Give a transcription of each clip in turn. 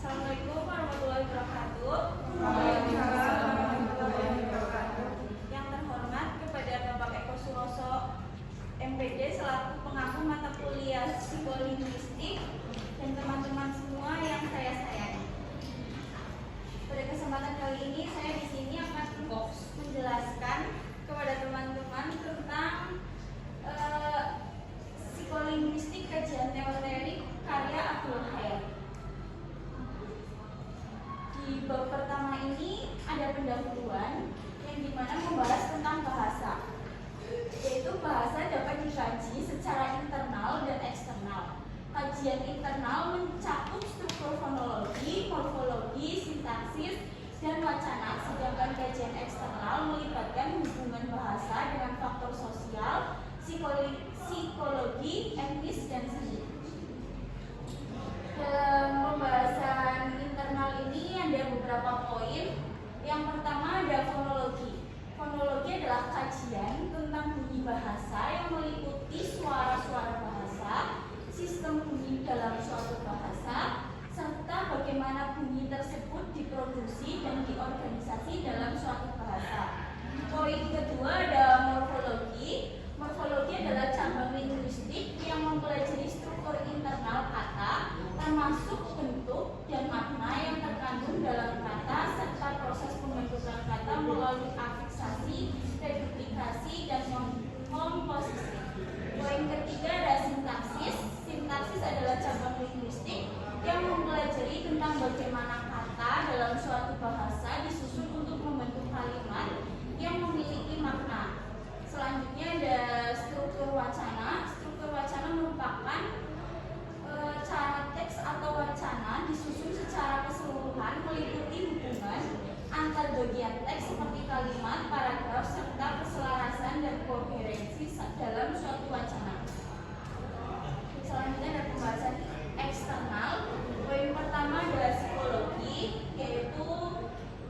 Assalamualaikum warahmatullahi wabarakatuh. Waalaikumsalam warahmatullahi wabarakatuh. Yang terhormat kepada Bapak Eko Suroso, MPD selaku pengampu mata kuliah psikolinguistik dan teman-teman semua yang saya sayangi. Pada kesempatan kali ini saya di sini akan menjelaskan kepada teman-teman tentang psikolinguistik kajian teoretik karya Abdul Khair. Di bab pertama ini ada pendahuluan yang dimana membahas tentang bahasa, yaitu bahasa dapat dikaji secara internal dan eksternal. Kajian internal mencakup struktur fonologi, morfologi, sintaksis, dan wacana, sedangkan kajian eksternal melibatkan hubungan bahasa dengan faktor sosial, psikologi, etnis, dan seni. Dalam pembahasan internal ini ada beberapa poin. Yang pertama ada fonologi. Fonologi adalah kajian tentang bunyi bahasa yang meliputi suara-suara bahasa, sistem bunyi dalam suatu bahasa, serta bagaimana bunyi tersebut diproduksi dan diorganisasi dalam suatu bahasa. Poin kedua ada morfologi. Morfologi adalah cabang linguistik yang mempelajari struktur internal kata, termasuk bentuk dan makna yang terkandung dalam kata, serta proses pembentukan kata melalui afiksasi, reduplikasi, dan komposisi. Poin ketiga ada sintaksis. Sintaksis adalah cabang linguistik yang mempelajari tentang bagaimana kata dalam suatu bahasa disusun untuk membentuk kalimat yang memiliki makna. Selanjutnya ada struktur wacana. Struktur wacana merupakan cara teks atau wacana disusun secara keseluruhan meliputi hubungan antar bagian teks seperti kalimat, paragraf, serta keselarasan dan koherensi dalam suatu wacana. Selanjutnya ada pembahasan eksternal. Poin pertama adalah psikologi, yaitu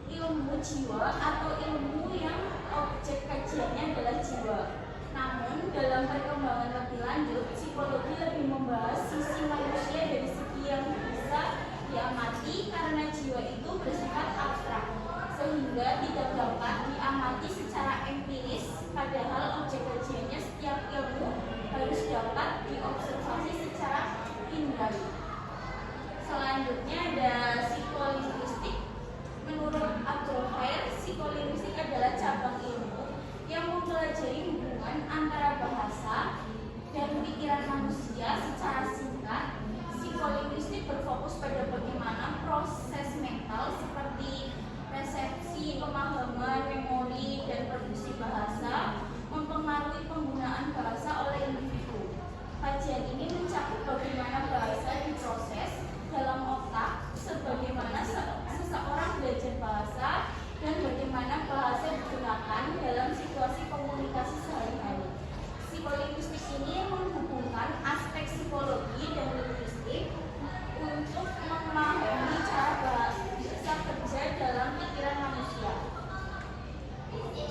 ilmu jiwa atau ilmu yang objek kajiannya adalah jiwa. Namun dalam perkembangan lebih lanjut, psikologi lebih membahas sisi manusia dari segi yang bisa diamati karena jiwa itu bersifat abstrak, sehingga tidak dapat diamati secara empiris, padahal objek kajiannya setiap ilmu harus dapat diobservasi secara indrawi. Selanjutnya ada psikolinguistik. Menurut Abdul Khair, psikolinguistik adalah cabang ilmu yang mempelajari hubungan antara bahasa dan pikiran manusia secara singkat. Psikolinguistik berfokus pada bagaimana proses mental seperti resepsi, pemahaman, memori, dan produksi bahasa mempengaruhi penggunaan bahasa oleh individu. Kajian ini mencakup bagaimana bahasa diproses dalam otak, sebagaimana seseorang belajar bahasa, dan bagaimana bahasa digunakan dalam situasi komunikasi sehari-hari. Psikolinguistik ini menghubungkan aspek psikologi dan linguistik untuk memahami cara bahasa kerja dalam pikiran manusia.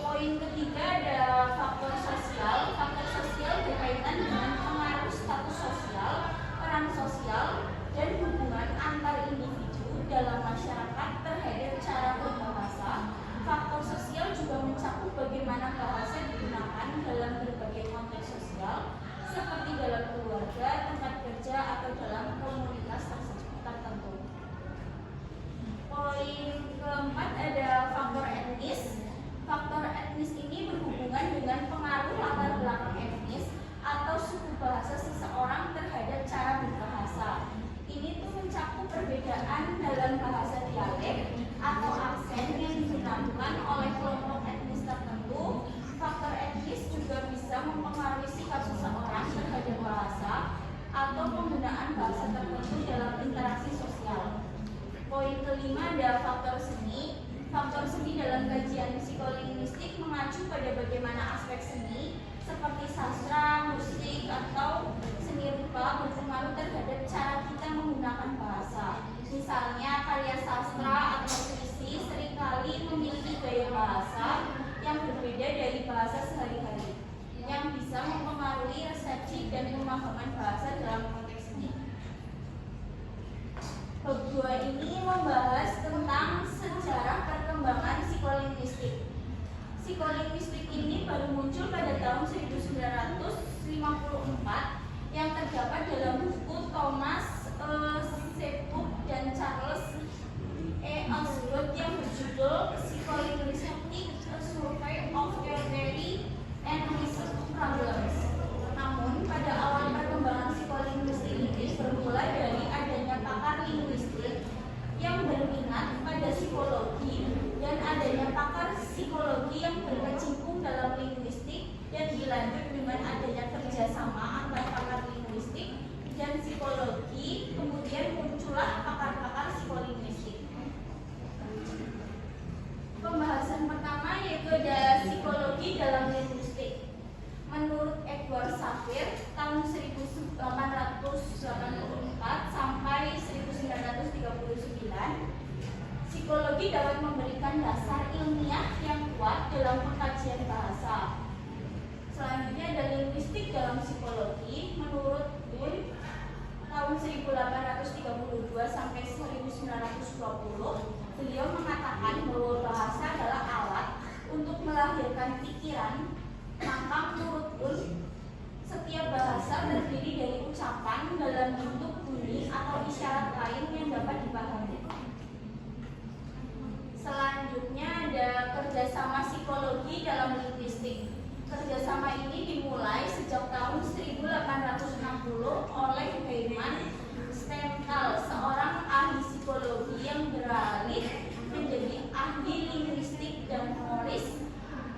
Poin ketiga ada faktor sosial. Faktor sosial berkaitan dengan pengaruh status sosial, peran sosial, dan hubungan antar individu dalam masyarakat terhadap cara berbahasa. Faktor sosial juga mencakup bagaimana bahasa digunakan dalam berbagai konteks sosial, seperti dalam keluarga, tempat kerja, atau dalam komunitas tertentu. Poin keempat ada faktor etnis. Faktor etnis ini berhubungan dengan pengaruh latar belakang etnis atau suku bahasa seseorang terhadap cara berbahasa. Ini tuh mencakup perbedaan dalam bahasa dialek atau aksen yang digunakan oleh kelompok etnis tertentu. Faktor etnis juga bisa mempengaruhi sikap seseorang terhadap bahasa atau penggunaan bahasa tertentu dalam interaksi sosial. Poin kelima ada faktor seni. Faktor seni dalam kajian psikolinguistik mengacu pada bagaimana aspek seni seperti sastra, musik, atau seni rupa berpengaruh terhadap cara kita menggunakan bahasa. Misalnya karya sastra atau puisi seringkali memiliki gaya bahasa yang berbeda dari bahasa sehari-hari, yang bisa mempengaruhi resepsi dan pemahaman bahasa dalam konteks seni. Bab 2 ini membahas tentang sejarah perkembangan psikolinguistik. Psikolinguistik ini baru muncul pada tahun 1954 yang terdapat dalam buku Thomas Sepup dan Charles Osgood yang berjudul Psycholinguistic: A Survey of Theory and Research Problems. Namun, pada awal perkembangan psikolinguistik ini bermula dari adanya pakar linguistik yang berminat pada psikologi dan adanya pakar psikologi yang berkecimpung dalam linguistik, dan dilanjut dengan adanya kerjasama antar pakar linguistik dan psikologi. Kemudian muncullah pakar-pakar psikolinguistik. Pembahasan pertama yaitu ada psikologi dalam linguistik. Menurut Edward Sapir tahun 1884 sampai 1939, psikologi dapat memberikan dasar ilmiah yang kuat dalam pengkajian bahasa. Selanjutnya ada linguistik dalam psikologi. Menurut Kuhn tahun 1832 sampai 1920, beliau mengatakan bahwa bahasa adalah alat untuk melahirkan pikiran. Maka menurut Kuhn, setiap bahasa terdiri dari ucapan dalam bentuk bunyi atau isyarat lain yang dapat dipahami. Selanjutnya ada kerjasama psikologi dalam linguistik. Kerjasama ini dimulai sejak tahun 1860 oleh Heimann Stendhal, seorang ahli psikologi yang beralih menjadi ahli linguistik, dan Maurice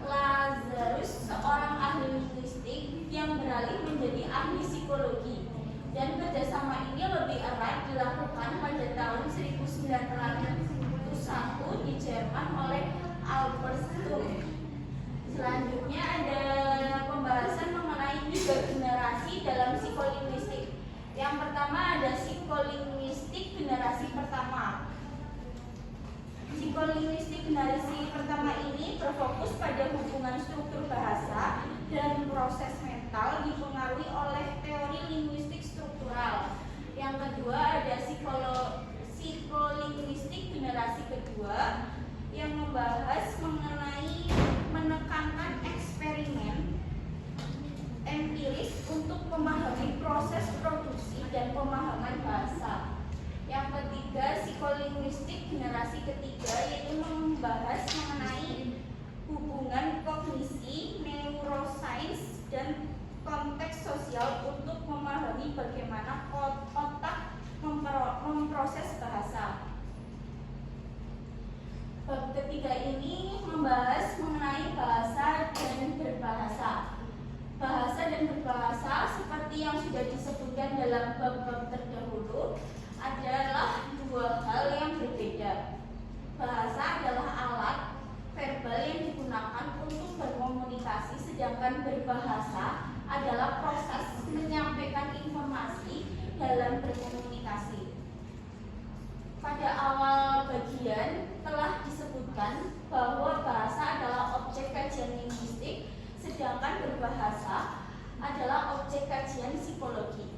Lazarus, seorang ahli linguistik yang beralih menjadi ahli psikologi. Dan kerjasama ini lebih erat dilakukan pada tahun 1901 di Jerman oleh Albert Stumm. Selanjutnya ada pembahasan mengenai tiga generasi dalam psikolinguistik. Yang pertama ada psikolinguistik generasi pertama. Psikolinguistik generasi pertama ini berfokus pada hubungan struktur bahasa dan proses mental dipengaruhi oleh teori linguistik struktural. Yang kedua ada psikolinguistik generasi kedua yang membahas mengenai menekankan eksperimen empiris untuk memahami proses produksi dan pemahaman bahasa. Yang ketiga, psikolinguistik generasi ketiga, yaitu membahas mengenai hubungan kognisi, neuroscience, dan konteks sosial untuk memahami bagaimana otak memproses bahasa. Bab ketiga ini membahas mengenai bahasa dan berbahasa. Bahasa dan berbahasa seperti yang sudah disebutkan dalam bab-bab terdahulu adalah dua hal yang berbeda. Bahasa adalah alat verbal yang digunakan untuk berkomunikasi, sedangkan berbahasa adalah proses menyampaikan informasi dalam berkomunikasi. Pada awal bagian telah disebutkan bahwa bahasa adalah objek kajian linguistik, sedangkan berbahasa adalah objek kajian psikologi.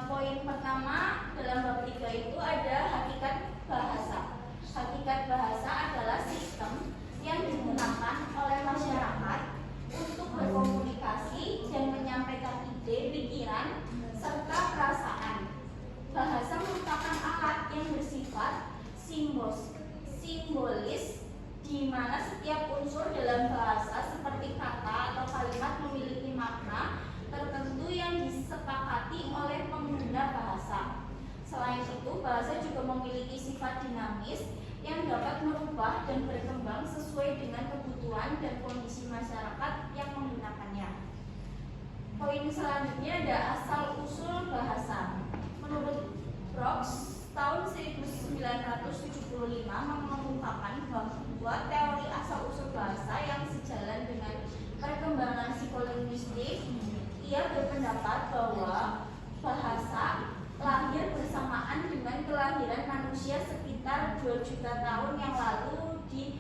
Poin pertama dalam bab 3 itu ada hakikat bahasa. Hakikat bahasa adalah sistem yang digunakan oleh masyarakat untuk berkomunikasi dan menyampaikan ide, pikiran, serta perasaan. Bahasa merupakan alat yang bersifat simbolis, di mana setiap unsur dalam bahasa seperti kata atau kalimat memiliki makna tertentu yang disepakati oleh pengguna bahasa. Selain itu, bahasa juga memiliki sifat dinamis yang dapat merubah dan berkembang sesuai dengan kebutuhan dan kondisi masyarakat yang menggunakannya. Poin selanjutnya ada asal-usul bahasa. Menurut Brooks, tahun 1975 mengungkapkan bahwa teori asal-usul bahasa yang sejalan dengan perkembangan psikolinguistik. Ia berpendapat bahwa bahasa lahir bersamaan dengan kelahiran manusia sekitar 2 juta tahun yang lalu di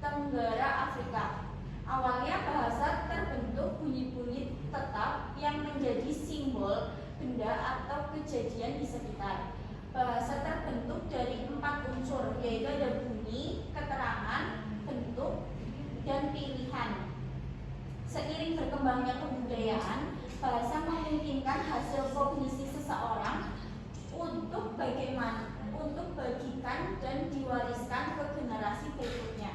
Tenggara Afrika. Awalnya bahasa terbentuk bunyi-bunyi tetap yang menjadi simbol benda atau kejadian di sekitar. Bahasa terbentuk dari 4 unsur, yaitu ada bunyi, keterangan, bentuk, dan pilihan. Seiring berkembangnya kebudayaan, bahasa memungkinkan hasil kognisi seseorang untuk bagikan dan diwariskan ke generasi berikutnya.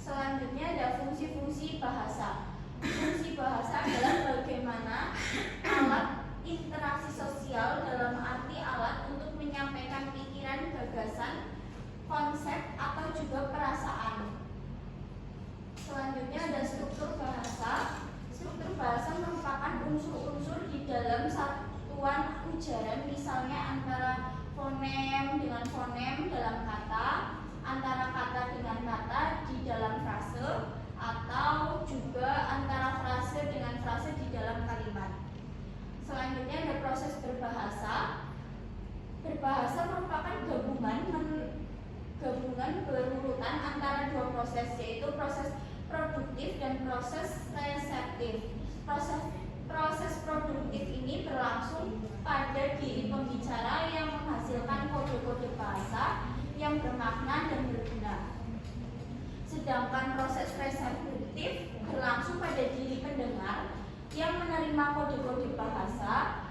Selanjutnya ada fungsi-fungsi bahasa. Fungsi bahasa adalah bagaimana alat interaksi sosial, dalam arti alat untuk menyampaikan pikiran, gagasan, konsep, atau juga perasaan. Selanjutnya ada struktur bahasa. Struktur bahasa merupakan unsur-unsur di dalam satuan ujaran, misalnya antara fonem dengan fonem dalam kata, antara kata dengan kata di dalam frase, atau juga antara frase dengan frase di dalam kalimat. Selanjutnya ada proses berbahasa. Berbahasa merupakan gabungan berurutan antara 2 proses, yaitu proses produktif dan proses reseptif. Proses produktif ini berlangsung pada diri pembicara yang menghasilkan kode-kode bahasa yang bermakna dan berguna. Sedangkan proses reseptif berlangsung pada diri pendengar yang menerima kode-kode bahasa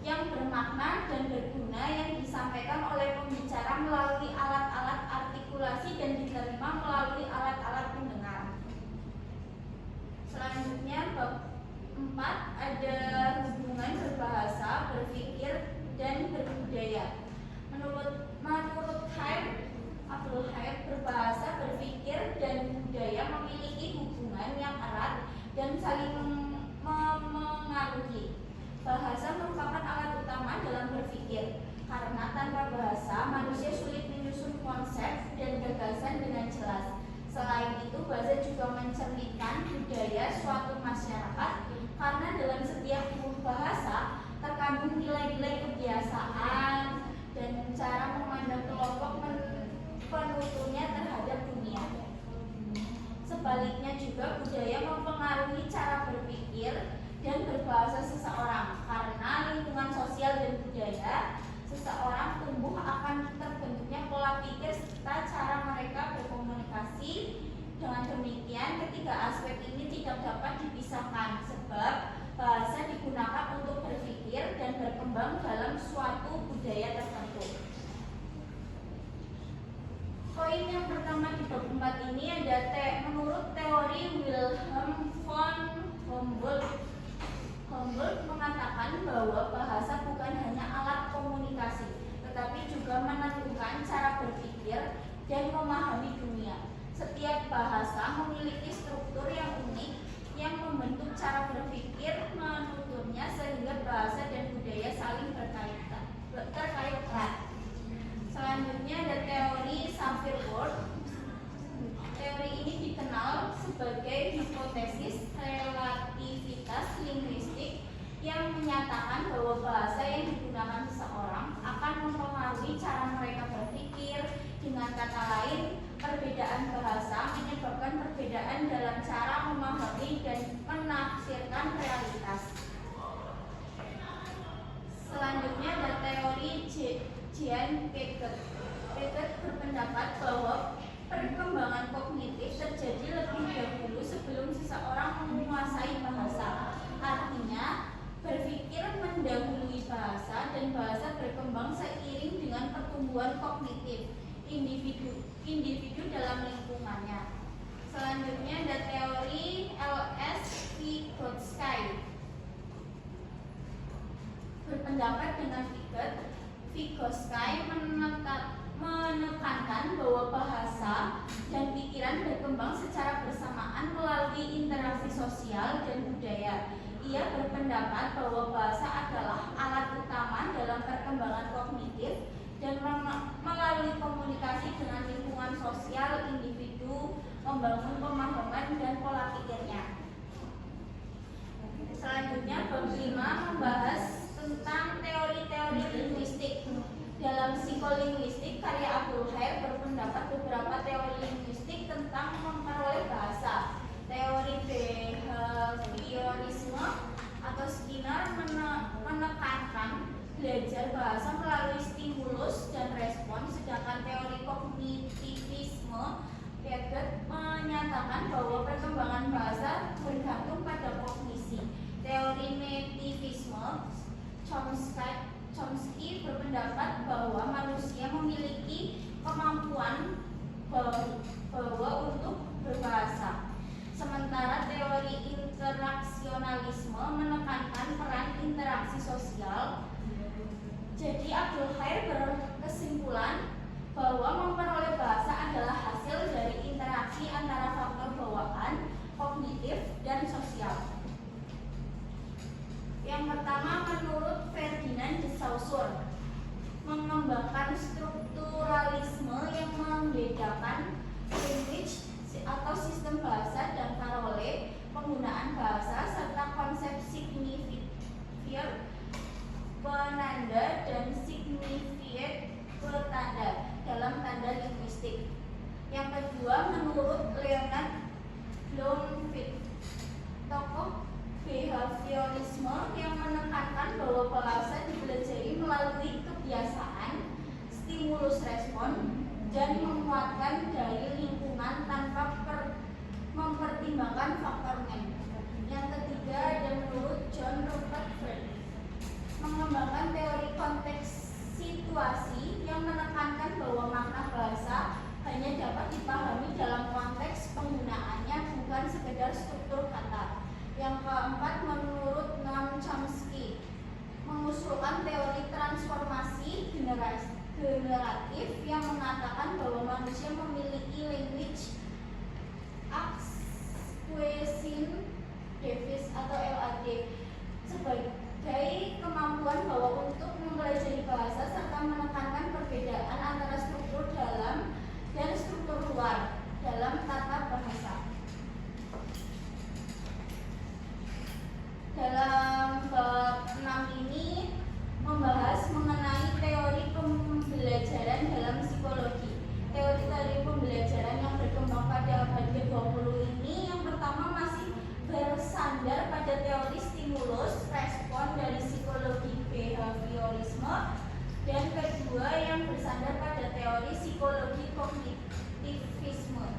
yang bermakna dan berguna yang disampaikan oleh pembicara melalui alat-alat artikulasi dan diterima melalui alat-alat pendengar. Selanjutnya bab 4 ada hubungan berbahasa, berpikir, dan berbudaya. Menurut Abdul Hair, berbahasa, berpikir, dan budaya memiliki hubungan yang erat dan saling mengaruhi. Bahasa merupakan alat utama dalam berpikir, karena tanpa bahasa manusia sulit menyusun konsep dan gagasan dengan jelas. Selain itu, bahasa juga mencerminkan budaya suatu masyarakat, karena dalam setiap bahasa terkandung nilai-nilai kebiasaan dan cara memandang kelompok penuturnya terhadap dunia. Sebaliknya juga budaya mempengaruhi cara berpikir dan berbahasa seseorang, karena lingkungan sosial dan budaya seseorang tumbuh akan terbentuknya pola pikir serta cara mereka berkomunikasi. Dengan demikian, ketiga aspek ini tidak dapat dipisahkan, sebab bahasa digunakan untuk berpikir dan berkembang dalam suatu budaya tertentu. Poin yang pertama di bab 4 ini ada menurut teori Wilhelm von Humboldt. Humboldt mengatakan bahwa bahasa bukan hanya alat komunikasi, tetapi juga menentukan cara berpikir dan memahami dunia. Setiap bahasa memiliki struktur yang unik yang membentuk cara berpikir menuturnya, sehingga bahasa dan budaya saling terkait erat. Selanjutnya ada teori Sapir-Whorf. Teori ini dikenal sebagai hipotesis relativitas linguistik yang menyatakan bahwa bahasa yang digunakan seseorang akan mempengaruhi cara mereka berpikir. Dengan kata lain, perbedaan bahasa menyebabkan perbedaan dalam cara memahami dan menafsirkan realitas. Selanjutnya ada teori Jean Piaget. Piaget berpendapat bahwa perkembangan kognitif terjadi lebih dahulu sebelum seseorang menguasai bahasa. Artinya, berpikir mendahului bahasa dan bahasa berkembang seiring dengan pertumbuhan kognitif individu dalam lingkungannya. Selanjutnya ada teori L.S. Vygotsky. Berpendapat dengan Vygotsky menekankan bahwa bahasa dan pikiran berkembang secara bersamaan melalui interaksi sosial dan budaya. Ia berpendapat bahwa bahasa adalah alat utama dalam perkembangan kognitif dan melalui komunikasi dengan lingkungan sosial individu membangun pemahaman dan pola pikirnya. Selanjutnya bab 5 membahas tentang teori-teori linguistik. Dalam psikolinguistik, karya Abdul Hair berpendapat beberapa teori linguistik tentang memperoleh bahasa. Teori behaviorisme atau Skinner menekankan belajar bahasa melalui stimulus dan respon, sedangkan teori kognitivisme Piaget menyatakan bahwa perkembangan bahasa bergantung pada kognisi. Teori nativisme Chomsky berpendapat bahwa manusia memiliki kemampuan bahwa untuk berbahasa. Sementara teori interaksionalisme menekankan peran interaksi sosial. Jadi Abdul Khair berkesimpulan bahwa memperoleh bahasa adalah hasil dari interaksi antara faktor bawaan, kognitif, dan sosial. Yang pertama, menurut Ferdinand de Saussure, mengembangkan strukturalisme yang membedakan language atau sistem bahasa dan parole, penggunaan bahasa, serta konsep signifier, penanda, dan signified, petanda dalam tanda linguistik. Yang kedua, menurut Leonard Bloomfield, tokoh behaviorisme yang menekankan bahwa bahasa dipelajari melalui kebiasaan, stimulus respon, dan menguatkan dari lingkungan tanpa mempertimbangkan faktor N. Yang ketiga, ada menurut John Rupert Friend, mengembangkan teori konteks situasi yang menekankan bahwa makna bahasa hanya dapat dipahami dalam konteks penggunaannya, bukan sekedar struktur kata. Yang keempat, menurut Noam Chomsky, mengusulkan teori transformasi generatif yang mengatakan bahwa manusia memiliki language acquisition device atau LAD sebagai kemampuan bahwa untuk mempelajari bahasa serta menekankan perbedaan antara struktur dalam dan struktur luar dalam tata bahasa. Dalam bab 6 ini membahas mengenai teori pembelajaran dalam psikologi. Teori-teori pembelajaran yang berkembang pada abad ke-20 ini yang pertama masih bersandar pada teori stimulus respon dari psikologi behaviorisme, dan kedua yang bersandar pada teori psikologi kognitivisme.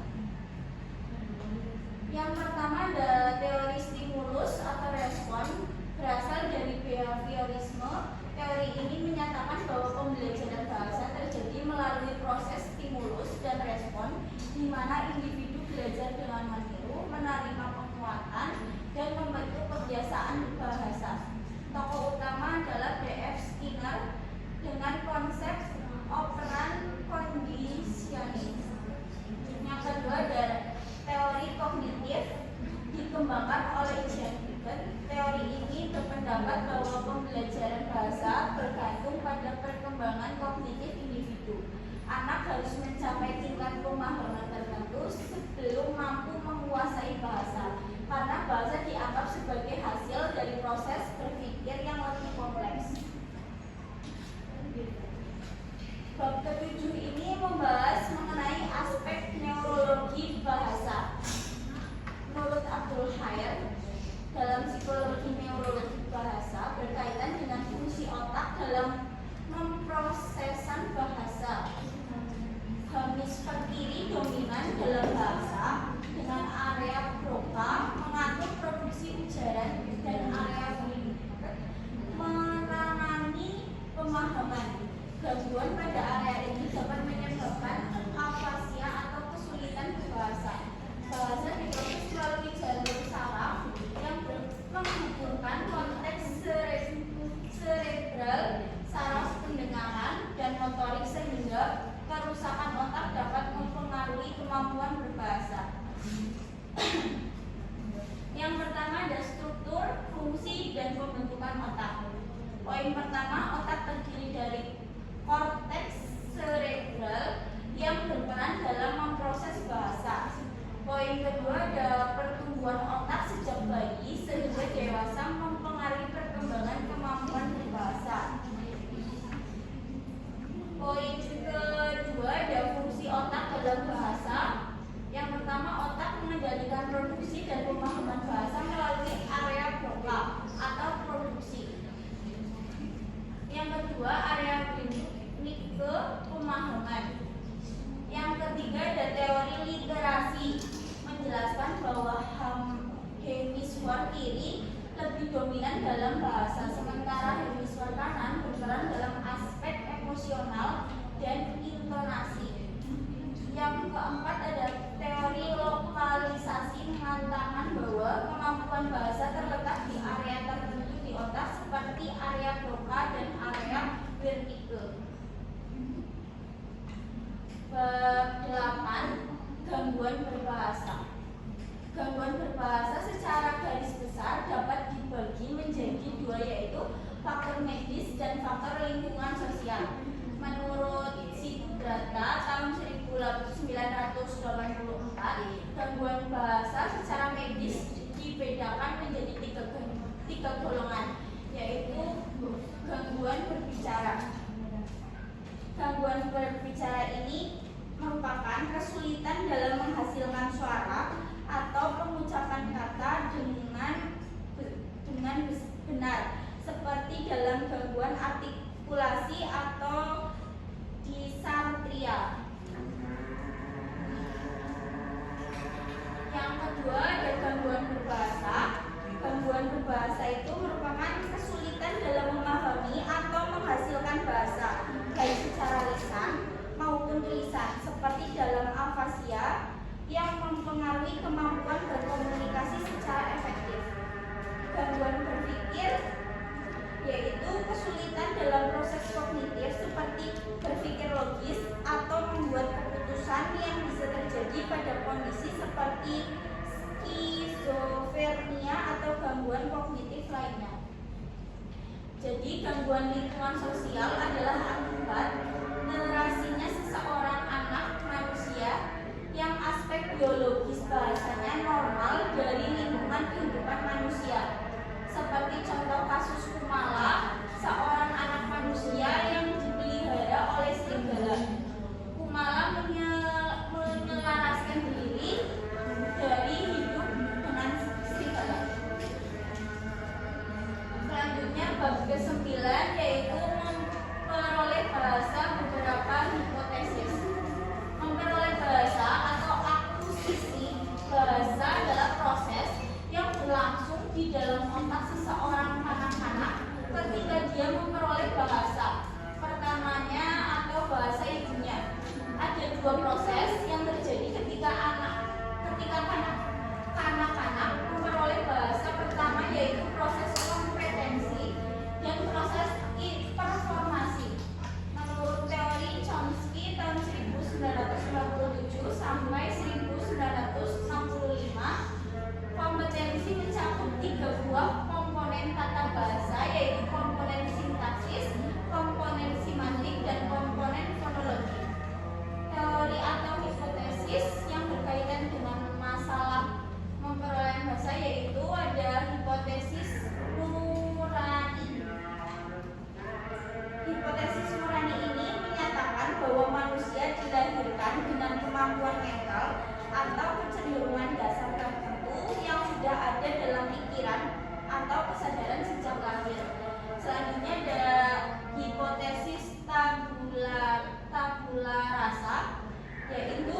Yang pertama adalah teori stimulus atau respon, berasal dari behaviorisme. Teori ini menyatakan bahwa pembelajaran bahasa terjadi melalui proses stimulus dan respon, di mana individu belajar dengan meniru, menerima penguatan, dan membentuk kebiasaan bahasa. Tokoh utama adalah B.F. Skinner dengan konsep operan conditioning. Yang kedua adalah teori kognitif dikembangkan oleh Jan Piaget. Teori ini berpendapat bahwa pembelajaran bahasa bergantung pada perkembangan kognitif individu. Anak harus mencapai tingkat pemahaman tertentu sebelum mampu menguasai bahasa, karena bahasa dianggap sebagai hasil dari proses berpikir yang lebih kompleks. Bab ke-7 ini membahas mengenai aspek neurologi bahasa. Menurut Abdul Khair, dalam psikologi neurologi bahasa berkaitan dengan fungsi otak dalam memprosesan bahasa. Hemisfer kiri dominan dalam bahasa dengan area broca mengatur produksi ujaran dan area menangani pemahaman. Gangguan pada area ini dapat menyebabkan afasia atau kesulitan berbahasa. Bahasa diproses melalui jalur saraf yang menghubungkan konteks cerebral, saraf pendengaran, dan motorik, sehingga kerusakan otak dapat mempengaruhi kemampuan berbahasa. Yang pertama ada struktur, fungsi, dan pembentukan otak. Poin pertama, otak terdiri dari korteks cerebral yang berperan dalam memproses bahasa. Poin kedua adalah pertumbuhan otak sejak bayi sehingga dewasa mempengaruhi perkembangan kemampuan berbahasa. Poin kedua ada fungsi otak dalam bahasa. Yang pertama, otak mengendalikan produksi dan pemahaman bahasa melalui area broca atau produksi. Yang kedua, area klinik ke pemahaman. Yang ketiga, ada teori literasi, menjelaskan bahwa hemisfer kiri lebih dominan dalam bahasa, sementara hemisfer kanan berperan dalam aspek emosional dan intonasi. Yang keempat, ada teori lokalisasi, mengatakan bahwa kemampuan bahasa terletak di area tertentu di otak seperti area Broca dan area Wernicke. Bab 8, gangguan berbahasa. Gangguan berbahasa secara garis besar dapat dibagi menjadi dua, yaitu faktor medis dan faktor lingkungan sosial. Menurut Siddhartha tahun 1984, gangguan bahasa secara medis dibedakan menjadi tiga golongan, yaitu gangguan berbicara. Gangguan berbicara ini merupakan kesulitan dalam menghasilkan suara atau pengucapan kata dengan benar, seperti dalam gangguan artikulasi atau dysarthria. Yang kedua, ada gangguan berbahasa. Gangguan berbahasa itu merupakan kesulitan dalam memahami atau menghasilkan bahasa, baik secara lisan maupun tulisan, seperti dalam afasia yang mempengaruhi kemampuan berkomunikasi secara efektif. Gangguan berpikir yaitu kesulitan dalam proses kognitif seperti berpikir logis atau membuat keputusan yang bisa terjadi pada kondisi seperti skizofrenia atau gangguan kognitif lainnya. Jadi gangguan lingkungan sosial adalah akibat narasinya seseorang anak manusia yang aspek biologis bahasanya normal dari lingkungan kehidupan manusia. Seperti contoh kasus Kumala, seorang anak manusia yang dipelihara oleh serigala. Kumala menyelaraskan diri dari hidup dengan serigala. Selanjutnya bab ke-9, yaitu memperoleh bahasa, beberapa hipotesis. Memperoleh bahasa atau akuisisi bahasa adalah proses yang berlangsung di dalam otak seseorang kanak-kanak ketika dia memperoleh bahasa pertamanya atau bahasa ibunya. Ada dua proses yang terjadi ketika kanak-kanak memperoleh bahasa pertama, yaitu proses kompetensi dan proses performasi. Menurut teori Chomsky tahun 1997 sampai 1965, kompetensi mencakup 3 buah komponen tata bahasa, yaitu komponen sintaksis, komponen simantik, dan komponen fonologi. Teori atau hipotesis yang berkaitan dengan masalah memperoleh bahasa yaitu ada hipotesis Nurani. Hipotesis Nurani ini menyatakan bahwa manusia dilahirkan dengan kemampuan mental atau kecenderungan dasar tertentu yang sudah ada dalam pikiran atau kesadaran sejak lahir. Selanjutnya ada hipotesis tabula rasa, yaitu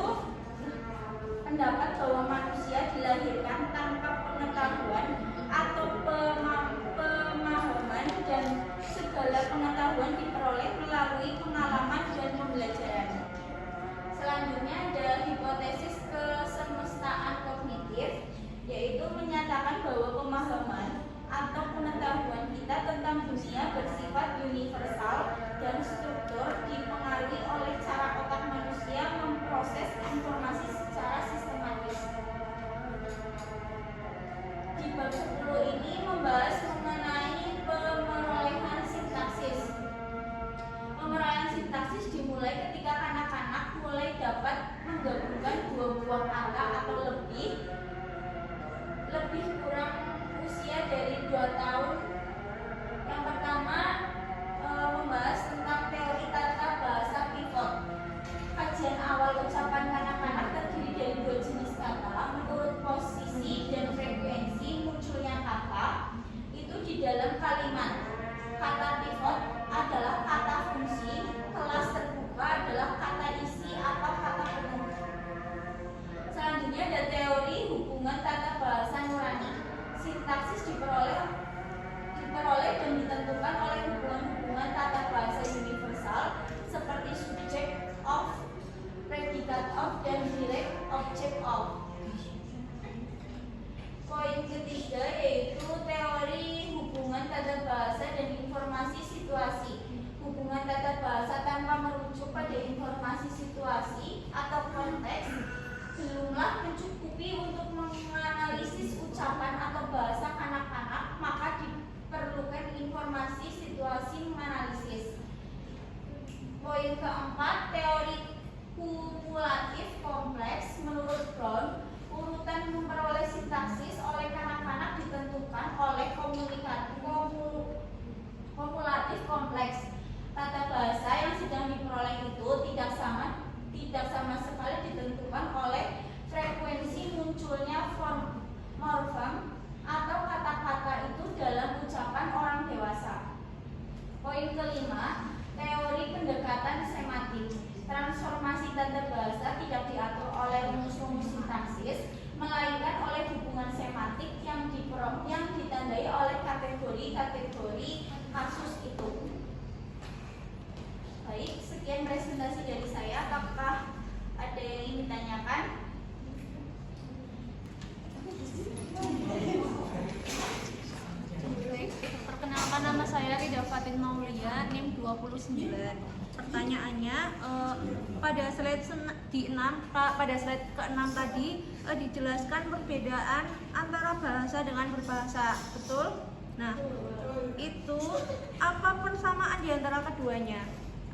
pendapat bahwa manusia dilahirkan tanpa pengetahuan atau pemahaman dan segala pengetahuan diperoleh melalui pengalaman dan pembelajaran. Selanjutnya ada hipotesis kesemestaan kognitif, yaitu menyatakan bahwa pemahaman atau pengetahuan kita tentang dunia bersifat universal dan struktur dipengaruhi oleh cara otak manusia memproses informasi secara sistematis. Di bab 10 ini membahas mengenai pemerolehan sintaksis. Pemerolehan sintaksis dimulai ketika anak-anak mulai dapat menggabungkan dua keempat, teori kumulatif kompleks. Menurut Brown, urutan memperoleh sintaksis oleh kanak-kanak ditentukan oleh kumulatif kompleks. Tata bahasa yang sedang diperoleh itu tidak sama sekali ditentukan oleh frekuensi munculnya morfem atau kata-kata itu dalam ucapan orang dewasa. Poin kelima, teori pendekatan semantik. Transformasi tata bahasa tidak diatur oleh rumus-rumus sintaksis, melainkan oleh hubungan semantik yang ditandai oleh kategori-kategori kasus itu. Baik, sekian presentasi dari saya. Apakah ada yang ingin ditanyakan? Perkenalkan, nama saya Rida Fatin Maulia, NIM 29. Pertanyaannya, pada slide ke-6 tadi dijelaskan perbedaan antara bahasa dengan berbahasa, betul? Nah, itu apa persamaan di antara keduanya?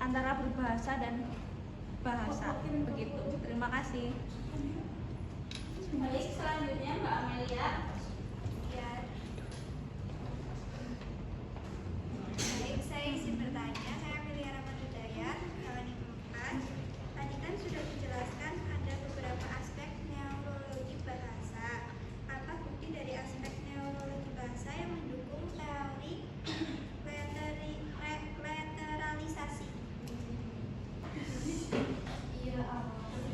Antara berbahasa dan bahasa, begitu. Terima kasih. Baik, selanjutnya Mbak Amelia. Ya. Baik, saya izin bertanya. Saya Amelia Ramadudaya, Halaman 4. Tadi kan sudah dijelaskan ada beberapa aspek neurologi bahasa. Apa bukti dari aspek neurologi bahasa yang mendukung teori lateralisasi?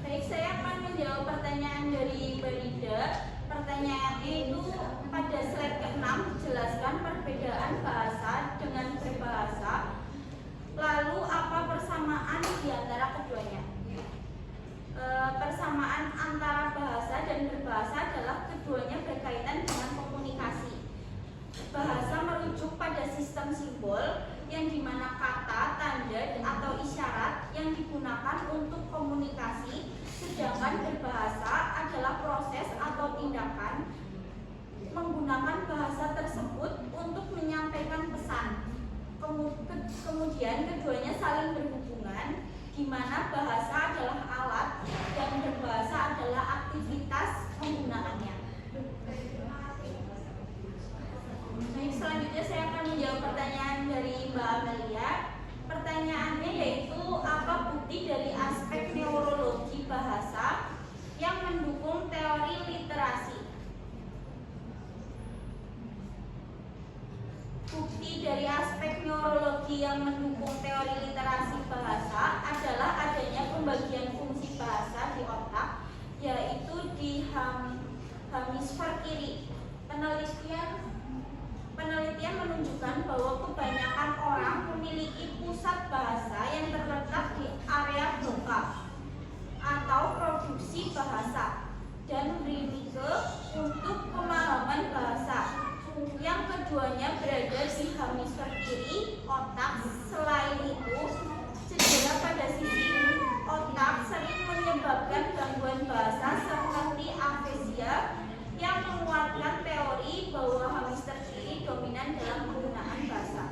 Baik, saya akan menjawab pertanyaan dari Mbak Rida. Pertanyaannya itu pada slide ke-6 dijelaskan perbedaan bahasa dengan berbahasa. Lalu apa persamaan di antara keduanya? Persamaan antara bahasa dan berbahasa adalah keduanya berkaitan dengan komunikasi. Bahasa merujuk pada sistem simbol yang dimana kata, tanda, atau isyarat yang digunakan untuk komunikasi, sedangkan berbahasa adalah proses atau tindakan menggunakan bahasa tersebut untuk menyampaikan pesan. Kemudian keduanya saling berhubungan, di mana bahasa adalah alat dan berbahasa adalah aktivitas menggunakannya. Baik, selanjutnya saya akan menjawab pertanyaan dari Mbak Amelia. Pertanyaannya yaitu apa bukti dari aspek neurologi bahasa yang mendukung teori literasi? Bukti dari aspek neurologi yang mendukung teori literasi bahasa adalah adanya pembagian fungsi bahasa di otak, yaitu di hemisfer kiri. Penelitian menunjukkan bahwa kebanyakan orang memiliki pusat bahasa yang terletak di area doka atau produksi bahasa dan rinike untuk pemahaman bahasa. Yang keduanya berada di hemisfer kiri otak. Selain itu, cedera pada sisi otak sering menyebabkan gangguan bahasa seperti afesia, yang menguatkan teori bahwa hemisfer kiri dominan dalam penggunaan bahasa.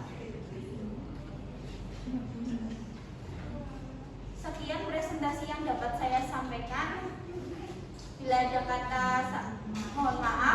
Sekian presentasi yang dapat saya sampaikan. Bila ada kata mohon maaf.